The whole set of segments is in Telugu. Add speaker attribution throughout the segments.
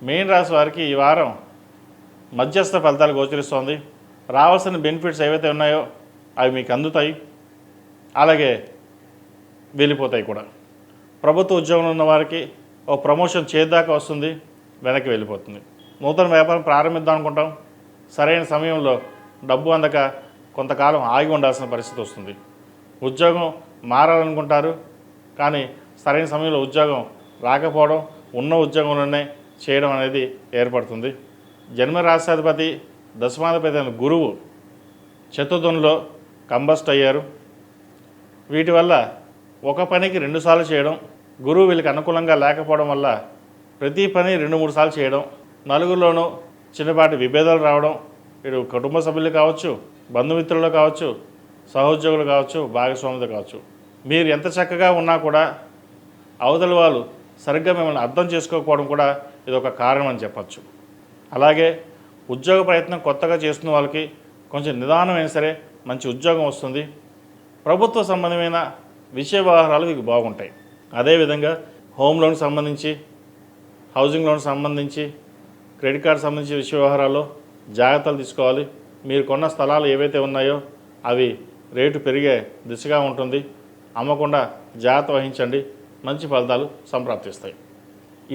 Speaker 1: మీన రాశి వారికి ఈ వారం మధ్యస్థ ఫలితాలు గోచరిస్తోంది. రావాల్సిన బెనిఫిట్స్ ఏవైతే ఉన్నాయో అవి మీకు అందుతాయి, అలాగే వెళ్ళిపోతాయి కూడా. ప్రభుత్వ ఉద్యోగంలో ఉన్న వారికి ఓ ప్రమోషన్ చేద్దాకా వస్తుంది, వెనక్కి వెళ్ళిపోతుంది. నూతన వ్యాపారం ప్రారంభిద్దాం అనుకుంటాం, సరైన సమయంలో డబ్బు అందక కొంతకాలం ఆగి ఉండాల్సిన పరిస్థితి వస్తుంది. ఉద్యోగం మారాలనుకుంటారు, కానీ సరైన సమయంలో ఉద్యోగం రాకపోవడం, ఉన్న ఉద్యోగంలోనే చేయడం అనేది ఏర్పడుతుంది. జన్మరాశ్యాధిపతి దశమాధిపతి అయిన గురువు చతుర్థంలో కంబస్ట్ అయ్యారు. వీటి వల్ల ఒక పనికి 2 సార్లు చేయడం, గురువు వీళ్ళకి అనుకూలంగా లేకపోవడం వల్ల ప్రతి పని 2-3 సార్లు చేయడం, నలుగురిలోనూ చిన్నపాటి విభేదాలు రావడం, వీడు కుటుంబ సభ్యులు కావచ్చు, బంధుమిత్రులు కావచ్చు, సహోద్యోగులు కావచ్చు, భాగస్వాములు కావచ్చు. మీరు ఎంత చక్కగా ఉన్నా కూడా అవతల వాళ్ళు సరిగ్గా మిమ్మల్ని అర్థం చేసుకోకపోవడం కూడా ఇది ఒక కారణం అని చెప్పచ్చు. అలాగే ఉద్యోగ ప్రయత్నం కొత్తగా చేస్తున్న వాళ్ళకి కొంచెం నిదానమైన సరే మంచి ఉద్యోగం వస్తుంది. ప్రభుత్వ సంబంధమైన విషయ వ్యవహారాలు మీకు బాగుంటాయి. అదేవిధంగా హోమ్ లోన్ సంబంధించి, హౌసింగ్ లోన్ సంబంధించి, క్రెడిట్ కార్డు సంబంధించి విషయ వ్యవహారాల్లో జాగ్రత్తలు తీసుకోవాలి. మీరు కొన్న స్థలాలు ఏవైతే ఉన్నాయో అవి రేటు పెరిగే దిశగా ఉంటుంది. అమ్మకుండా జాగ్రత్త వహించండి, మంచి ఫలితాలు సంప్రాప్తిస్తాయి.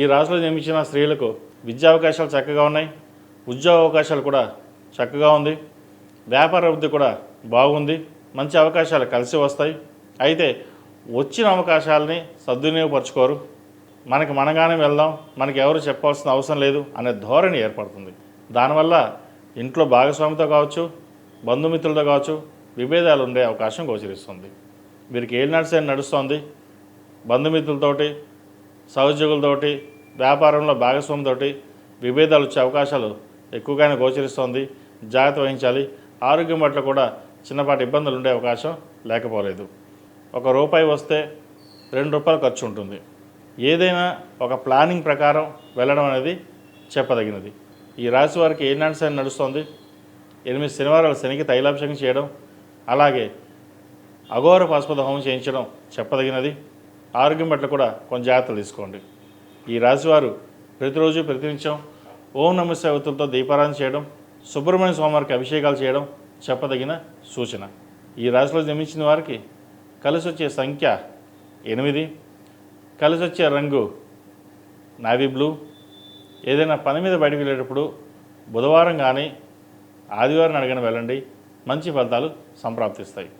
Speaker 1: ఈ రాశిలో జన్మించిన స్త్రీలకు విద్యా అవకాశాలు చక్కగా ఉన్నాయి, ఉద్యోగ అవకాశాలు కూడా చక్కగా ఉంది, వ్యాపార అభివృద్ధి కూడా బాగుంది, మంచి అవకాశాలు కలిసి వస్తాయి. అయితే వచ్చిన అవకాశాలని సద్వినియోగపరచుకోరు. మనకి మనగానే వెళ్దాం, మనకి ఎవరు చెప్పాల్సిన అవసరం లేదు అనే ధోరణి ఏర్పడుతుంది. దానివల్ల ఇంట్లో భాగస్వామితో కావచ్చు, బంధుమిత్రులతో కావచ్చు విభేదాలు ఉండే అవకాశం గోచరిస్తుంది. వీరికి ఏలినాటి నడుస్తోంది. బంధుమిత్రులతోటి, సహోద్యోగులతోటి, వ్యాపారంలో భాగస్వామితోటి విభేదాలు వచ్చే అవకాశాలు ఎక్కువగానే గోచరిస్తోంది. జాగ్రత్త వహించాలి. ఆరోగ్యం పట్ల కూడా చిన్నపాటి ఇబ్బందులు ఉండే అవకాశం లేకపోలేదు. ₹1 వస్తే ₹2 ఖర్చు ఉంటుంది. ఏదైనా ఒక ప్లానింగ్ ప్రకారం వెళ్ళడం అనేది చెప్పదగినది. ఈ రాశి వారికి ఏలినాటి శని నడుస్తోంది. 8 శనివారాలు శనికి తైలాభిషేకం చేయడం, అలాగే అఘోర పాశుపత హోమం చేయించడం చెప్పదగినది. ఆరోగ్యం పట్ల కూడా కొంచెం జాగ్రత్తలు తీసుకోండి. ఈ రాశివారు ప్రతిరోజు ప్రతినిత్యం ఓం నమఃశివాయ ఒత్తులతో దీపారాధన చేయడం, సుబ్రహ్మణ్య స్వామివారికి అభిషేకాలు చేయడం చెప్పదగిన సూచన. ఈ రాశిలో జన్మించిన వారికి కలిసి వచ్చే సంఖ్య 8, కలిసి వచ్చే రంగు నావీ బ్లూ. ఏదైనా పని మీద బయటకు వెళ్ళేటప్పుడు బుధవారం కానీ ఆదివారం అడగని వెళ్ళండి, మంచి ఫలితాలు సంప్రాప్తిస్తాయి.